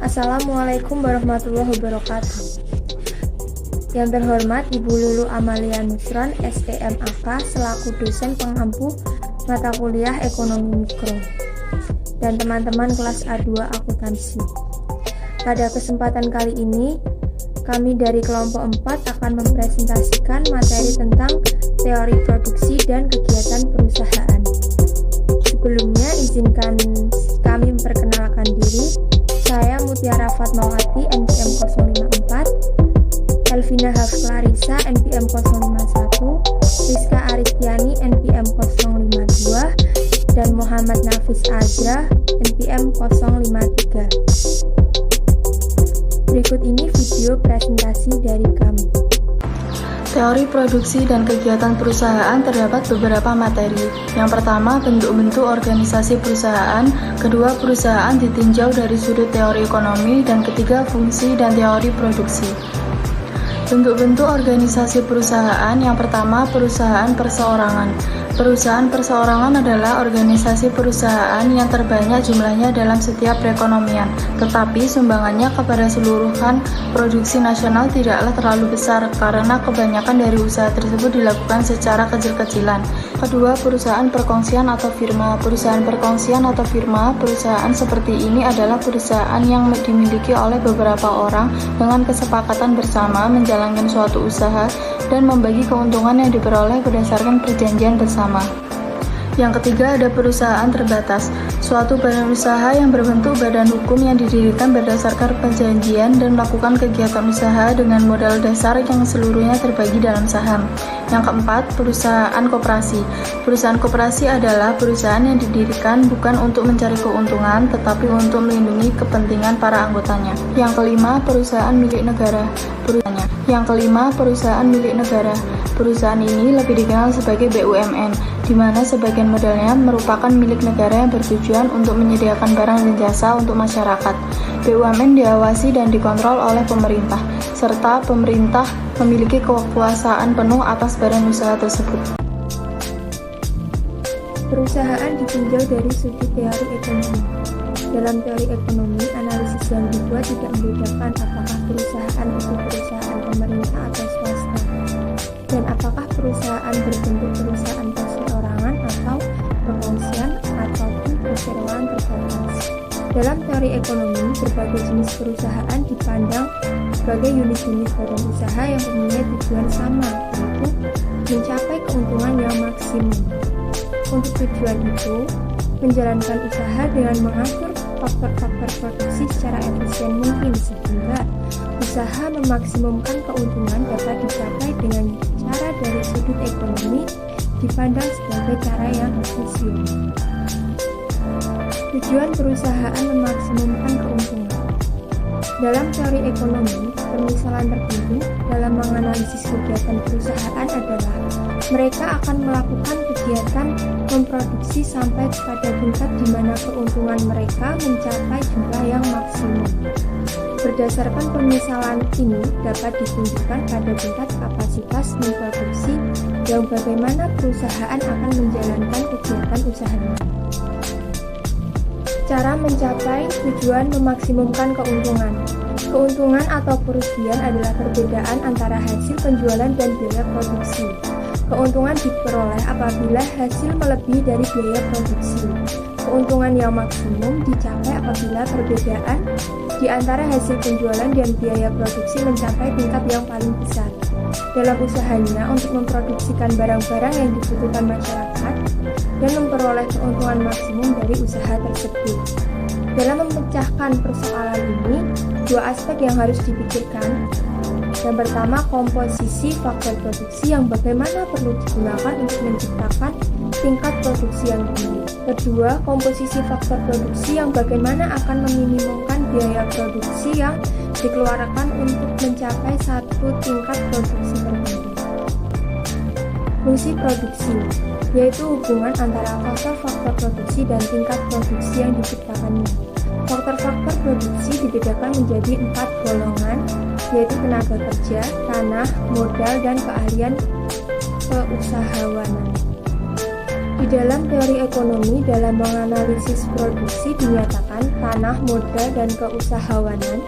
Assalamualaikum warahmatullahi wabarakatuh. Yang terhormat Ibu Lulu Amalia Nusron, STMAK, selaku dosen pengampu mata kuliah Ekonomi Mikro, dan teman-teman kelas A2 Akuntansi. Pada kesempatan kali ini, kami dari kelompok 4 akan mempresentasikan materi tentang teori produksi dan kegiatan perusahaan. Sebelumnya, izinkan kami memperkenalkan diri. Saya Mutiara Fatmawati, NPM 054, Elvina Haf Clarissa, NPM 051, Rizka Aristiani, NPM 052, dan Muhammad Nafis Azra, NPM 053. Berikut ini video presentasi dari kami. Teori produksi dan kegiatan perusahaan terdapat beberapa materi. Yang pertama, bentuk-bentuk organisasi perusahaan. Kedua, perusahaan ditinjau dari sudut teori ekonomi. Dan ketiga, fungsi dan teori produksi. Bentuk-bentuk organisasi perusahaan. Yang pertama, perusahaan perseorangan. Perusahaan perseorangan adalah organisasi perusahaan yang terbanyak jumlahnya dalam setiap perekonomian, tetapi sumbangannya kepada seluruhan produksi nasional tidaklah terlalu besar karena kebanyakan dari usaha tersebut dilakukan secara kecil-kecilan. Kedua, perusahaan perkongsian atau firma. Perusahaan perkongsian atau firma, perusahaan seperti ini adalah perusahaan yang dimiliki oleh beberapa orang dengan kesepakatan bersama menjalankan suatu usaha dan membagi keuntungan yang diperoleh berdasarkan perjanjian bersama. Yang ketiga, ada perusahaan terbatas. Suatu badan usaha yang berbentuk badan hukum yang didirikan berdasarkan perjanjian dan melakukan kegiatan usaha dengan modal dasar yang seluruhnya terbagi dalam saham. Yang keempat, perusahaan koperasi. Perusahaan koperasi adalah perusahaan yang didirikan bukan untuk mencari keuntungan, tetapi untuk melindungi kepentingan para anggotanya. Yang kelima, perusahaan milik negara. Perusahaan milik negara. Perusahaan ini lebih dikenal sebagai BUMN, di mana sebagian modalnya merupakan milik negara yang bertujuan untuk menyediakan barang dan jasa untuk masyarakat. BUMN diawasi dan dikontrol oleh pemerintah, serta pemerintah memiliki kekuasaan penuh atas badan usaha tersebut. Perusahaan ditinjau dari sudut teori ekonomi. Dalam teori ekonomi, analisis yang dibuat tidak membedakan apakah perusahaan itu perusahaan pemerintah atau swasta, dan apakah perusahaan berbentuk perusahaan perseorangan atau perkongsian ataupun perseroan terbatas. Dalam teori ekonomi, berbagai jenis perusahaan dipandang sebagai unit-unit badan usaha yang mempunyai tujuan sama, yaitu mencapai keuntungan yang maksimum. Untuk tujuan itu, menjalankan usaha dengan mengatur faktor-faktor produksi secara efisien mungkin sehingga usaha memaksimumkan keuntungan dapat dicapai dengan cara dari sudut ekonomi dipandang sebagai cara yang efisien. Tujuan perusahaan memaksimumkan keuntungan. Dalam teori ekonomi, permisalan tertentu dalam menganalisis kegiatan perusahaan adalah mereka akan melakukan kegiatan memproduksi sampai pada tingkat di mana keuntungan mereka mencapai jumlah yang maksimum. Berdasarkan permisalan ini dapat ditunjukkan pada tingkat kapasitas memproduksi yang bagaimana perusahaan akan menjalankan kegiatan usahanya. Cara mencapai tujuan memaksimumkan keuntungan. Keuntungan atau kerugian adalah perbedaan antara hasil penjualan dan biaya produksi. Keuntungan diperoleh apabila hasil melebihi dari biaya produksi. Keuntungan yang maksimum dicapai apabila perbedaan di antara hasil penjualan dan biaya produksi mencapai tingkat yang paling besar. Dalam usahanya untuk memproduksikan barang-barang yang dibutuhkan masyarakat dan memperoleh keuntungan maksimum dari usaha tersebut. Dalam memecahkan persoalan ini, dua aspek yang harus dipikirkan. Yang pertama, komposisi faktor produksi yang bagaimana perlu digunakan untuk menciptakan tingkat produksi yang tinggi. Kedua, komposisi faktor produksi yang bagaimana akan meminimumkan biaya produksi yang dikeluarkan untuk mencapai satu tingkat produksi tertentu. Fungsi produksi, yaitu hubungan antara faktor produksi dan tingkat produksi yang diciptakannya. Faktor-faktor produksi dibedakan menjadi 4 golongan, yaitu tenaga kerja, tanah, modal, dan keahlian keusahawanan. Di dalam teori ekonomi, dalam menganalisis produksi dinyatakan tanah, modal, dan keusahawanan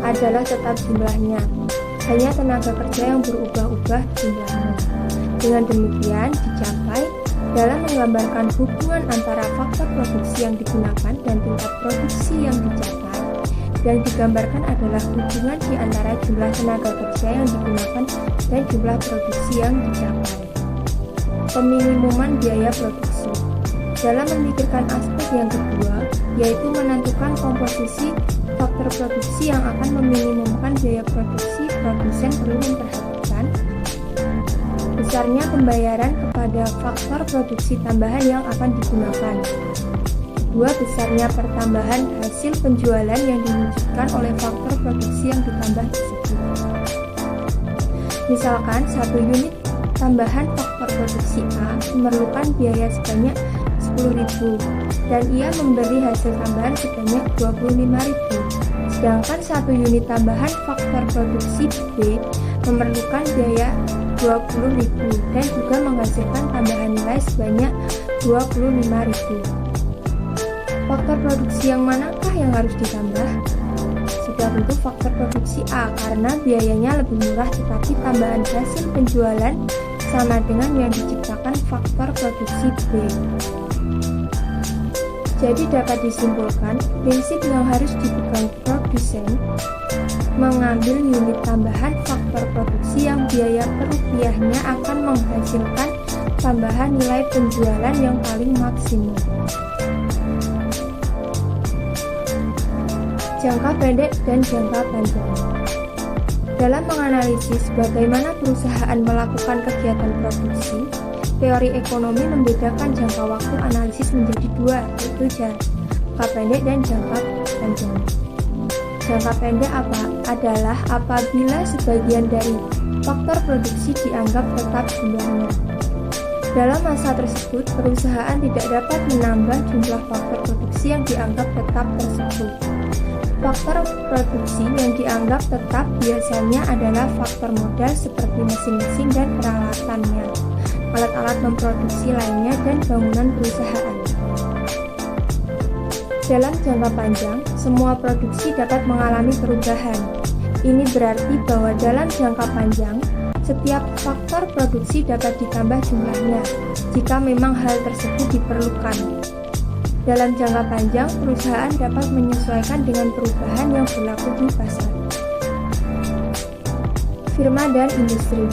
adalah tetap jumlahnya. Hanya tenaga kerja yang berubah-ubah jumlahnya. Dengan demikian dicapai dalam menggambarkan hubungan antara faktor produksi yang digunakan dan tingkat produksi yang dicapai. Yang digambarkan adalah hubungan di antara jumlah tenaga kerja yang digunakan dan jumlah produksi yang dicapai. Peminimuman biaya produksi. Dalam memikirkan aspek yang kedua, yaitu menentukan komposisi faktor produksi yang akan meminimumkan biaya produksi, produsen perlu memperhatikan besarnya pembayaran kepada faktor produksi tambahan yang akan digunakan. Kedua, besarnya pertambahan hasil penjualan yang diwujudkan oleh faktor produksi yang ditambah tersebut. Misalkan, 1 unit tambahan faktor produksi A memerlukan biaya sebanyak 10.000 dan ia memberi hasil tambahan sebanyak 25.000. Sedangkan 1 unit tambahan faktor produksi B memerlukan biaya 20.000 dan juga menghasilkan tambahan nilai sebanyak 25.000. Faktor produksi yang manakah yang harus ditambah? Sudah tentu faktor produksi A karena biayanya lebih murah tetapi tambahan hasil penjualan sama dengan yang diciptakan faktor produksi B. Jadi dapat disimpulkan, prinsip yang harus dipegang produsen mengambil unit tambahan faktor produksi yang biaya per rupiahnya akan menghasilkan tambahan nilai penjualan yang paling maksimum. Jangka pendek dan jangka panjang. Dalam menganalisis bagaimana perusahaan melakukan kegiatan produksi, teori ekonomi membedakan jangka waktu analisis menjadi 2, yaitu jangka pendek dan jangka panjang. Jangka pendek adalah apabila sebagian dari faktor produksi dianggap tetap jumlahnya. Dalam masa tersebut, perusahaan tidak dapat menambah jumlah faktor produksi yang dianggap tetap tersebut. Faktor produksi yang dianggap tetap biasanya adalah faktor modal seperti mesin-mesin dan peralatannya, alat-alat memproduksi lainnya, dan bangunan perusahaan. Dalam jangka panjang, semua produksi dapat mengalami perubahan. Ini berarti bahwa dalam jangka panjang, setiap faktor produksi dapat ditambah jumlahnya, jika memang hal tersebut diperlukan. Dalam jangka panjang, perusahaan dapat menyesuaikan dengan perubahan yang berlaku di pasar. Firma dan industri.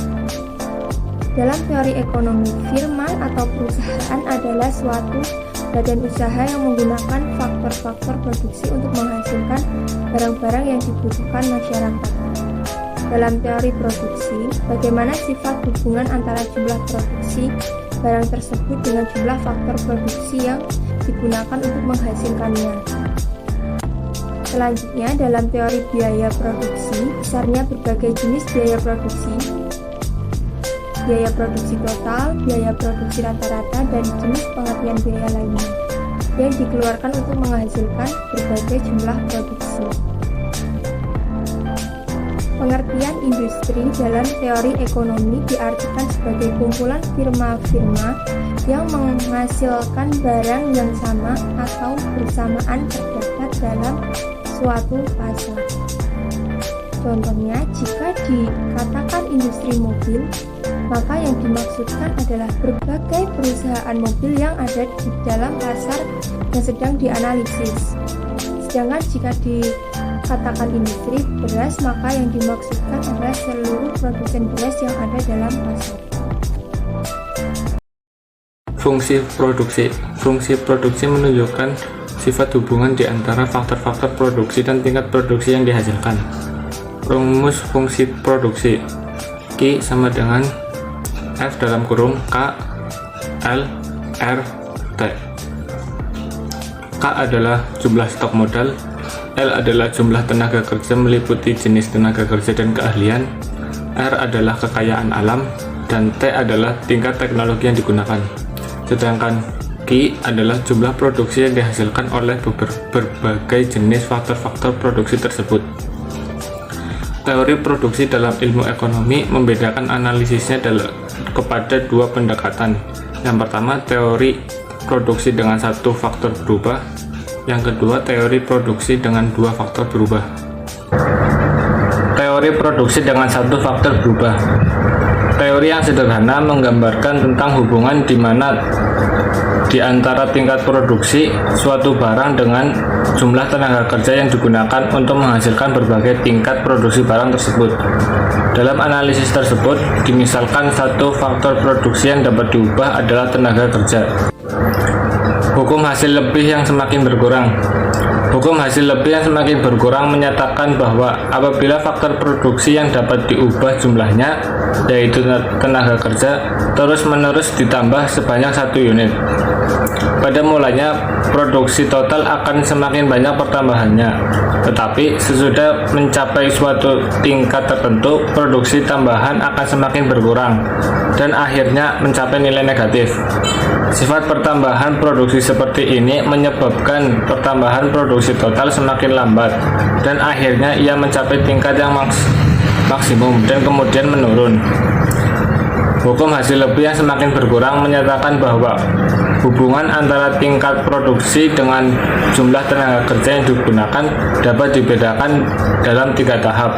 Dalam teori ekonomi, firma atau perusahaan adalah suatu badan usaha yang menggunakan faktor-faktor produksi untuk menghasilkan barang-barang yang dibutuhkan masyarakat. Dalam teori produksi, bagaimana sifat hubungan antara jumlah produksi barang tersebut dengan jumlah faktor produksi yang digunakan untuk menghasilkannya. Selanjutnya, dalam teori biaya produksi, besarnya berbagai jenis biaya produksi total, biaya produksi rata-rata, dan jenis pengertian biaya lainnya yang dikeluarkan untuk menghasilkan berbagai jumlah produksi. Pengertian industri dalam teori ekonomi diartikan sebagai kumpulan firma-firma yang menghasilkan barang yang sama atau bersamaan terdapat dalam suatu pasar. Contohnya, jika dikatakan industri mobil, maka yang dimaksudkan adalah berbagai perusahaan mobil yang ada di dalam pasar yang sedang dianalisis. Sedangkan jika dikatakan industri beras, maka yang dimaksudkan adalah seluruh produsen beras yang ada dalam pasar. Fungsi produksi. Fungsi produksi menunjukkan sifat hubungan di antara faktor-faktor produksi dan tingkat produksi yang dihasilkan. Rumus fungsi produksi. Q sama dengan F dalam kurung K L R T. K adalah jumlah stok modal, L adalah jumlah tenaga kerja meliputi jenis tenaga kerja dan keahlian, R adalah kekayaan alam, dan T adalah tingkat teknologi yang digunakan. Sedangkan Q adalah jumlah produksi yang dihasilkan oleh berbagai jenis faktor-faktor produksi tersebut. Teori produksi dalam ilmu ekonomi membedakan analisisnya kepada dua pendekatan. Yang pertama, teori produksi dengan satu faktor berubah. Yang kedua, teori produksi dengan dua faktor berubah. Teori produksi dengan satu faktor berubah. Teori yang sederhana menggambarkan tentang hubungan di mana di antara tingkat produksi suatu barang dengan jumlah tenaga kerja yang digunakan untuk menghasilkan berbagai tingkat produksi barang tersebut. Dalam analisis tersebut, dimisalkan satu faktor produksi yang dapat diubah adalah tenaga kerja. Hukum hasil lebih yang semakin berkurang. Hukum hasil lebih yang semakin berkurang menyatakan bahwa apabila faktor produksi yang dapat diubah jumlahnya, yaitu tenaga kerja, terus-menerus ditambah sebanyak 1 unit. Pada mulanya, produksi total akan semakin banyak pertambahannya, tetapi sesudah mencapai suatu tingkat tertentu, produksi tambahan akan semakin berkurang, dan akhirnya mencapai nilai negatif. Sifat pertambahan produksi seperti ini menyebabkan pertambahan produksi total semakin lambat, dan akhirnya ia mencapai tingkat yang maksimum dan kemudian menurun. Hukum hasil lebih yang semakin berkurang menyatakan bahwa hubungan antara tingkat produksi dengan jumlah tenaga kerja yang digunakan dapat dibedakan dalam 3 tahap,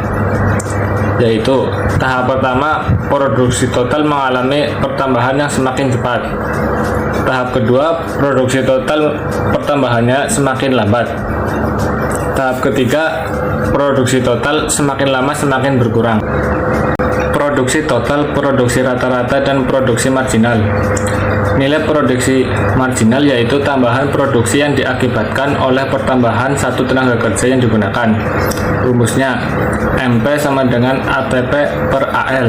yaitu tahap pertama, produksi total mengalami pertambahan yang semakin cepat. Tahap kedua, produksi total pertambahannya semakin lambat. Tahap ketiga, produksi total semakin lama semakin berkurang. Produksi total, produksi rata-rata, dan produksi marginal. Nilai produksi marginal yaitu tambahan produksi yang diakibatkan oleh pertambahan satu tenaga kerja yang digunakan. Rumusnya, MP sama dengan ATP per AL.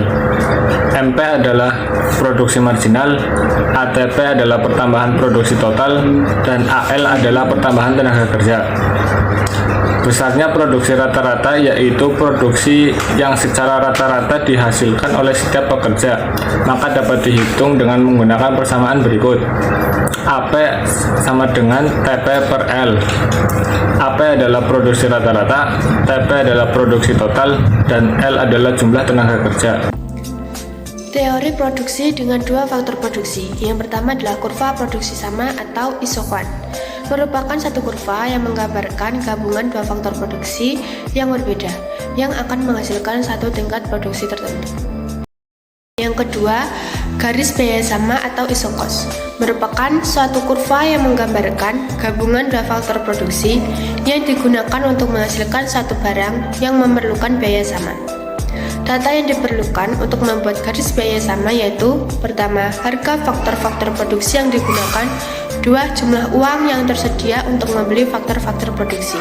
MP adalah produksi marginal, ATP adalah pertambahan produksi total, dan AL adalah pertambahan tenaga kerja. Besarnya produksi rata-rata yaitu produksi yang secara rata-rata dihasilkan oleh setiap pekerja, maka dapat dihitung dengan menggunakan persamaan berikut. AP sama dengan TP per L. AP adalah produksi rata-rata, TP adalah produksi total, dan L adalah jumlah tenaga kerja. Teori produksi dengan dua faktor produksi. Yang pertama adalah kurva produksi sama atau isokan. Merupakan satu kurva yang menggambarkan gabungan dua faktor produksi yang berbeda yang akan menghasilkan satu tingkat produksi tertentu. Yang kedua, garis biaya sama atau isokos merupakan suatu kurva yang menggambarkan gabungan dua faktor produksi yang digunakan untuk menghasilkan satu barang yang memerlukan biaya sama. Data yang diperlukan untuk membuat garis biaya sama yaitu: pertama, harga faktor-faktor produksi yang digunakan; dua, jumlah uang yang tersedia untuk membeli faktor-faktor produksi.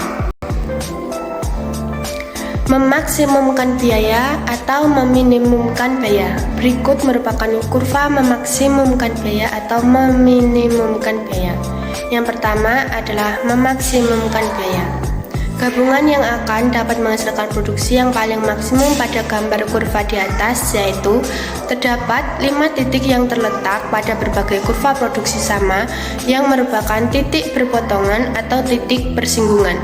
Memaksimumkan biaya atau meminimumkan biaya. Berikut merupakan kurva memaksimumkan biaya atau meminimumkan biaya. Yang pertama adalah memaksimumkan biaya. Gabungan yang akan dapat menghasilkan produksi yang paling maksimum pada gambar kurva di atas, yaitu terdapat 5 titik yang terletak pada berbagai kurva produksi sama yang merupakan titik berpotongan atau titik bersinggungan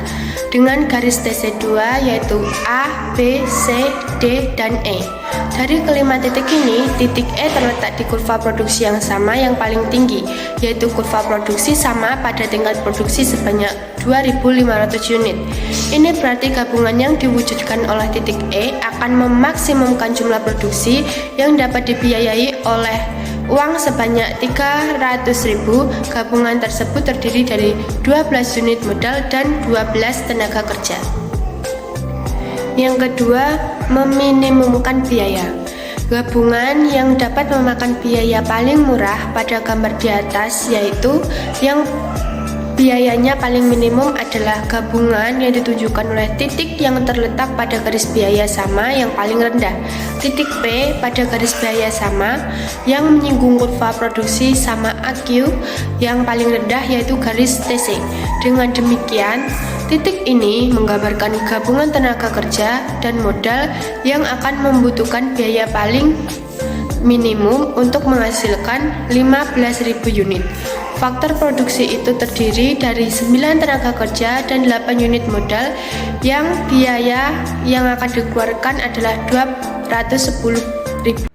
dengan garis TC2 yaitu A, B, C, D, dan E. Dari kelima titik ini, titik E terletak di kurva produksi yang sama yang paling tinggi, yaitu kurva produksi sama pada tingkat produksi sebanyak 2.500 unit. Ini berarti gabungan yang diwujudkan oleh titik E akan memaksimumkan jumlah produksi yang dapat dibiayai oleh uang sebanyak 300.000. Gabungan tersebut terdiri dari 12 unit modal dan 12 tenaga kerja. Yang kedua, meminimumkan biaya. Gabungan yang dapat memakan biaya paling murah pada gambar di atas, yaitu yang biayanya paling minimum adalah gabungan yang ditunjukkan oleh titik yang terletak pada garis biaya sama yang paling rendah, titik P pada garis biaya sama yang menyinggung kurva produksi sama AQ yang paling rendah yaitu garis TC. Dengan demikian, titik ini menggambarkan gabungan tenaga kerja dan modal yang akan membutuhkan biaya paling minimum untuk menghasilkan 15.000 unit. Faktor produksi itu terdiri dari 9 tenaga kerja dan 8 unit modal, yang biaya yang akan dikeluarkan adalah 210.000.